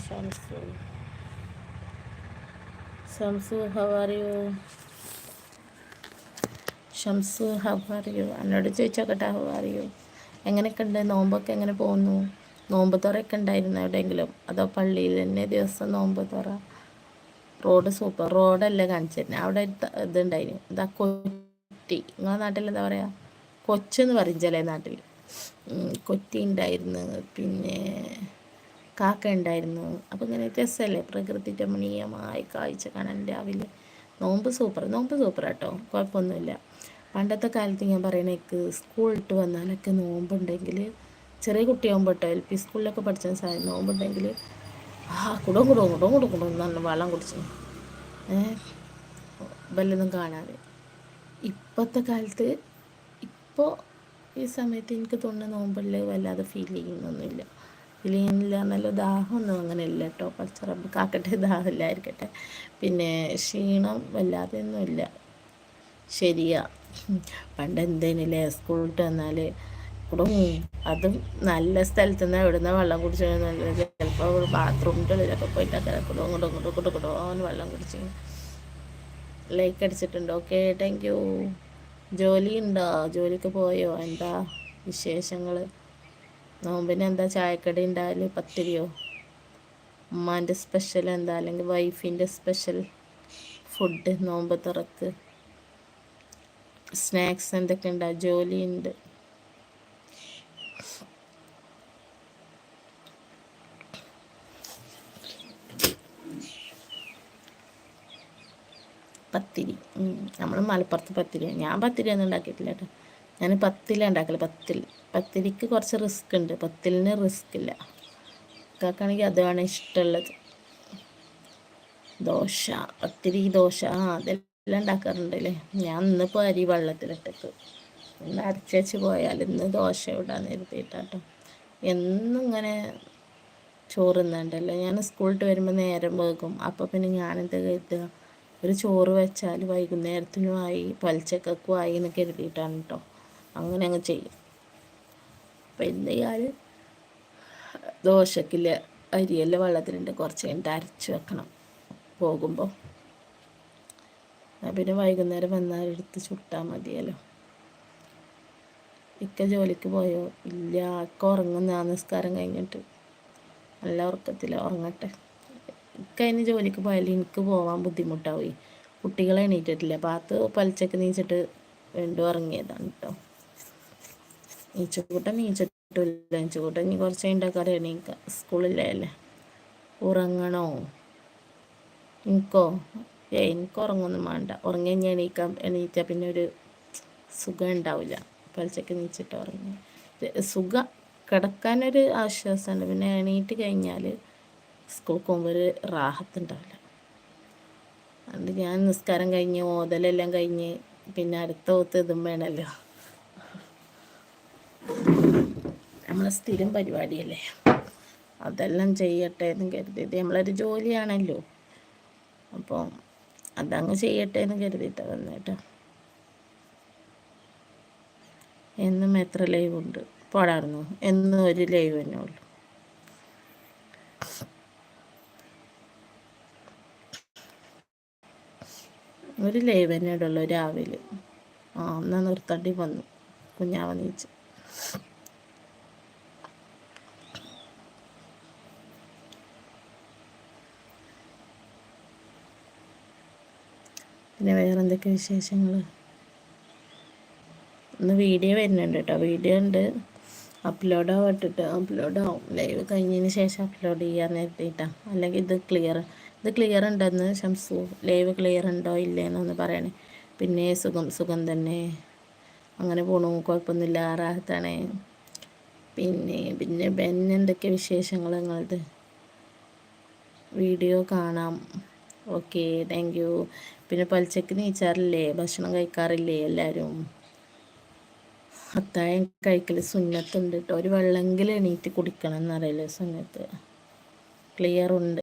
Shamsu. Shamsu, how are you? Shamsu, how are you? എന്നോട് ചോദിച്ചോക്കട്ടെ, how are you? എങ്ങനെയൊക്കെ ഉണ്ട്? നോമ്പൊക്കെ എങ്ങനെ പോകുന്നു? നോമ്പ് തുറയൊക്കെ ഉണ്ടായിരുന്നു എവിടെയെങ്കിലും? അതോ പള്ളിയിൽ തന്നെ ദിവസം നോമ്പ് തുറ? Road super. റോഡല്ലേ കാണിച്ചിരുന്നത്? അവിടെ ഇതുണ്ടായിരുന്നു, എന്താ കൊറ്റി, നിങ്ങളെ നാട്ടിൽ എന്താ പറയുക? കൊച്ചെന്ന് പറയും ചില നാട്ടിൽ. കൊറ്റി ഉണ്ടായിരുന്നു, പിന്നെ കാക്ക ഉണ്ടായിരുന്നു. അപ്പോൾ ഇങ്ങനെ രസമല്ലേ, പ്രകൃതി രമണീയമായ കാഴ്ച കാണാൻ രാവിലെ. നോമ്പ് സൂപ്പർ കേട്ടോ, കുഴപ്പമൊന്നുമില്ല. പണ്ടത്തെ കാലത്ത് ഞാൻ പറയണേക്ക് സ്കൂൾ ഇട്ട് വന്നാലൊക്കെ നോമ്പുണ്ടെങ്കിൽ, ചെറിയ കുട്ടിയാകുമ്പോൾ കേട്ടോ, LP സ്കൂളിലൊക്കെ പഠിച്ച സാധനം, നോമ്പുണ്ടെങ്കിൽ കുടും നല്ല വെള്ളം കുടിച്ചു വല്ലതും കാണാതെ. ഇപ്പോഴത്തെ കാലത്ത് ഇപ്പോൾ ഈ സമയത്ത് എനിക്ക് തോന്നുന്ന നോമ്പിൽ വല്ലാതെ ഫീൽ ചെയ്യുന്നില്ല നല്ല ദാഹമൊന്നും അങ്ങനെ ഇല്ല കേട്ടോ. പച്ചറമ്പ് കാക്കട്ടെ, ദാഹമില്ലായിരിക്കട്ടെ. പിന്നെ ക്ഷീണം വല്ലാതെ ഒന്നുമില്ല. ശരിയാ, പണ്ട് എന്തേനില്ലേ സ്കൂളിട്ട് വന്നാൽ അതും നല്ല സ്ഥലത്ത് നിന്ന് എവിടുന്ന വെള്ളം കുടിച്ചു, ചിലപ്പോൾ ബാത്റൂമിൻ്റെ ഉള്ളിലൊക്കെ പോയിട്ടൊക്കെ കുടോന്ന് വെള്ളം കുടിച്ച് ലൈക്ക് അടിച്ചിട്ടുണ്ട്. Okay, thank you. ജോലി ഉണ്ടോ? ജോലിക്ക് പോയോ? എന്താ വിശേഷങ്ങൾ? നോമ്പിന് എന്താ ചായക്കടി ഉണ്ടായാലും? പത്തിരിയോ? ഉമ്മാൻ്റെ സ്പെഷ്യൽ എന്താ, അല്ലെങ്കിൽ വൈഫിൻ്റെ സ്പെഷ്യൽ ഫുഡ് നോമ്പ് തുറക്ക്? സ്നാക്സ് എന്തൊക്കെ ഉണ്ടാ? ജോലിയുണ്ട്. പത്തിരി, നമ്മൾ മലപ്പുറത്ത് പത്തിരി. ഞാൻ പത്തിരി ഒന്നും ഉണ്ടാക്കിയിട്ടില്ല കേട്ടോ. ഞാൻ പത്തിലാണ് ഉണ്ടാക്കല്. പത്തിരിക്ക് കുറച്ച് റിസ്ക് ഉണ്ട്, പത്തിലിന് റിസ്ക് ഇല്ല. കാക്കാണെങ്കിൽ അതാണ് ഇഷ്ടമുള്ളത്. ദോശ, പത്തിരി, ദോശ, അതെല്ലാം ഉണ്ടാക്കാറുണ്ടല്ലേ. ഞാൻ ഇന്നിപ്പോൾ അരി വെള്ളത്തിലിട്ടേക്ക്, ഇന്ന് അരച്ചേച്ച് പോയാൽ ഇന്ന് ദോശ ഇടാൻ എഴുതിയിട്ടാട്ടോ. എന്നും ഇങ്ങനെ ചോറ് തിന്നണ്ടല്ലോ. ഞാൻ സ്കൂളിട്ട് വരുമ്പോൾ നേരം വൈകും. അപ്പോൾ പിന്നെ ഞാനെന്ത് കരുതുക, ഒരു ചോറ് വെച്ചാൽ വൈകുന്നേരത്തിനും ആയി പലിച്ചക്കും ആയി എന്ന് കരുതിയിട്ടാണ് കേട്ടോ. അങ്ങനെ അങ്ങ് ചെയ്യും. അപ്പം എന്ത് ചെയ്യാൽ, ദോശക്കില്ല അരിയെല്ലാം വെള്ളത്തിലുണ്ട്, കുറച്ച് കഴിഞ്ഞിട്ട് അരച്ച് വെക്കണം പോകുമ്പോൾ. പിന്നെ വൈകുന്നേരം വന്നാൽ എടുത്ത് ചുട്ടാൽ മതിയല്ലോ. ഇക്ക ജോലിക്ക് പോയോ? ഇല്ല, ഇക്ക ഉറങ്ങുന്ന നിസ്കാരം കഴിഞ്ഞിട്ട്. നല്ല ഉറക്കത്തിൽ ഉറങ്ങട്ടെ. ഇക്ക അതിന് ജോലിക്ക് പോയാൽ എനിക്ക് പോകാൻ ബുദ്ധിമുട്ടാവുകയെ. കുട്ടികളെ എണീറ്റിട്ടില്ല. പാത്ത് പലിച്ചക്ക് നീച്ചിട്ട് വീണ്ടും ഉറങ്ങിയതാണ് കേട്ടോ. നീച്ചിട്ടില്ല. നീച്ചിക്കൂട്ടം ഇനി കുറച്ച് കഴിഞ്ഞിട്ടൊക്കെ എണീക്കുക, സ്കൂളിലേ അല്ലേ. ഉറങ്ങണോ? എനിക്കോ? എനിക്ക് ഉറങ്ങൊന്നും വേണ്ട. ഉറങ്ങി കഴിഞ്ഞാൽ എണീറ്റാൽ പിന്നെ ഒരു സുഖം ഉണ്ടാവില്ല. പലിച്ചക്ക് നീച്ചിട്ട് ഉറങ്ങി സുഖം, കിടക്കാനൊരു ആശ്വാസമുണ്ട്. പിന്നെ എണീറ്റ് കഴിഞ്ഞാൽ സ്കൂൾക്ക് പോകുമ്പോൾ ഒരു റാഹത്തുണ്ടാവില്ല. അതുകൊണ്ട് ഞാൻ നിസ്കാരം കഴിഞ്ഞ് ഓതലെല്ലാം കഴിഞ്ഞ് പിന്നെ അടുത്ത ഓത്ത് ഇതും വേണമല്ലോ. നമ്മളെ സ്ഥിരം പരിപാടിയല്ലേ, അതെല്ലാം ചെയ്യട്ടെ എന്ന് കരുതിയിട്ട്. നമ്മളൊരു ജോലിയാണല്ലോ, അപ്പോൾ അതങ്ങ് ചെയ്യട്ടെ എന്ന് കരുതിയിട്ടാണ് വന്നേട്ടോ. എന്നും എത്ര ലൈവ് ഉണ്ട്? പോടായിരുന്നു, എന്നും ഒരു ലൈവ് തന്നെ ഉള്ളു. ഒരു ലൈവ് തന്നെ ഇടുള്ളൂ രാവിലെ. എന്നാൽ നിർത്തേണ്ടി വന്നു, കുഞ്ഞാവ നീച്ച്. പിന്നെ വേറെ എന്തൊക്കെ വിശേഷങ്ങൾ? ഇന്ന് വീഡിയോ വരുന്നുണ്ട് കേട്ടോ. വീഡിയോ ഉണ്ട്, അപ്ലോഡ് ആവും. ലൈവ് കഴിഞ്ഞതിന് ശേഷം അപ്ലോഡ് ചെയ്യാൻ നേരത്തിയിട്ടാണ്. അല്ലെങ്കിൽ ഇത് ക്ലിയർ ഉണ്ടെന്ന് ഷംസു. ലൈവ് ക്ലിയർ ഉണ്ടോ ഇല്ലേന്നൊന്ന് പറയണേ. പിന്നെ സുഖം തന്നെ, അങ്ങനെ പോണു, കുഴപ്പമൊന്നുമില്ല, റാഹത്താണ്. പിന്നെ എന്തൊക്കെ വിശേഷങ്ങൾ നിങ്ങളത്? വീഡിയോ കാണാം. Okay, thank you. പിന്നെ പലിച്ചക്ക് നീച്ചാറില്ലേ? ഭക്ഷണം കഴിക്കാറില്ലേ എല്ലാവരും? അത്താഴം കഴിക്കൽ സുന്നത്തുണ്ട് കേട്ടോ. ഒരു വെള്ളമെങ്കിലും എണീറ്റ് കുടിക്കണം എന്നറിയില്ലേ സുന്നത്ത്. ക്ലിയർ ഉണ്ട്.